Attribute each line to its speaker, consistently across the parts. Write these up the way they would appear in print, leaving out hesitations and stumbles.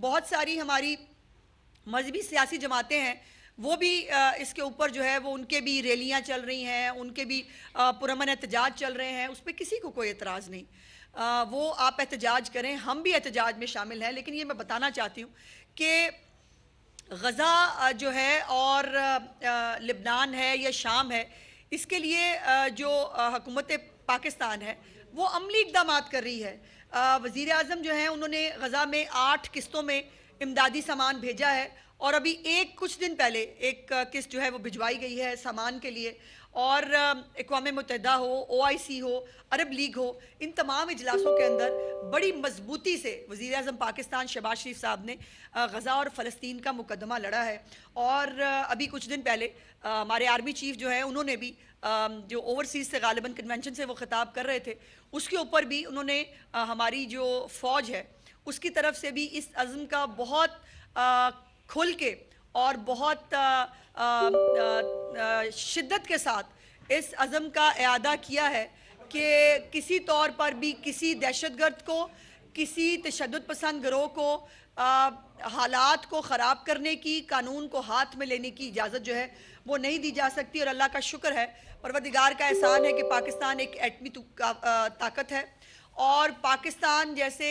Speaker 1: بہت ساری ہماری مذہبی سیاسی جماعتیں ہیں وہ بھی اس کے اوپر جو ہے وہ ان کے بھی ریلیاں چل رہی ہیں، ان کے بھی پرامن احتجاج چل رہے ہیں، اس پہ کسی کو کوئی اعتراض نہیں۔ وہ آپ احتجاج کریں، ہم بھی احتجاج میں شامل ہیں، لیکن یہ میں بتانا چاہتی ہوں کہ غزہ جو ہے اور لبنان ہے یا شام ہے، اس کے لیے جو حکومت پاکستان ہے وہ عملی اقدامات کر رہی ہے۔ وزیر اعظم جو ہیں انہوں نے غزہ میں 8 قسطوں میں امدادی سامان بھیجا ہے، اور ابھی کچھ دن پہلے ایک قسط جو ہے وہ بھجوائی گئی ہے سامان کے لیے، اور اقوام متحدہ ہو، OIC ہو، عرب لیگ ہو، ان تمام اجلاسوں کے اندر بڑی مضبوطی سے وزیر اعظم پاکستان شہباز شریف صاحب نے غزہ اور فلسطین کا مقدمہ لڑا ہے۔ اور ابھی کچھ دن پہلے ہمارے آرمی چیف جو ہیں انہوں نے بھی جو اوورسیز سے غالباً کنونشن سے وہ خطاب کر رہے تھے، اس کے اوپر بھی انہوں نے ہماری جو فوج ہے اس کی طرف سے بھی اس عزم کا بہت کھل کے اور بہت شدت کے ساتھ اس عزم کا اعادہ کیا ہے کہ کسی طور پر بھی کسی دہشت گرد کو، کسی تشدد پسند گروہ کو حالات کو خراب کرنے کی، قانون کو ہاتھ میں لینے کی اجازت جو ہے وہ نہیں دی جا سکتی۔ اور اللہ کا شکر ہے، پروردگار کا احسان ہے کہ پاکستان ایک ایٹمی طاقت ہے، اور پاکستان جیسے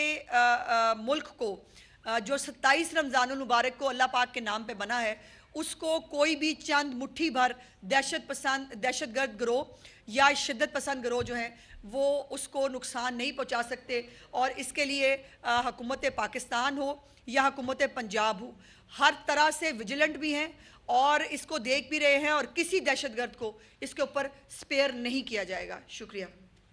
Speaker 1: ملک کو جو 27 رمضان المبارک کو اللہ پاک کے نام پہ بنا ہے، اس کو کوئی بھی چند مٹھی بھر دہشت گرد گروہ یا شدت پسند گروہ جو ہیں وہ اس کو نقصان نہیں پہنچا سکتے۔ اور اس کے لیے حکومت پاکستان ہو یا حکومت پنجاب ہو، ہر طرح سے ویجیلنٹ بھی ہیں اور اس کو دیکھ بھی رہے ہیں، اور کسی دہشت گرد کو اس کے اوپر سپیئر نہیں کیا جائے گا۔ شکریہ۔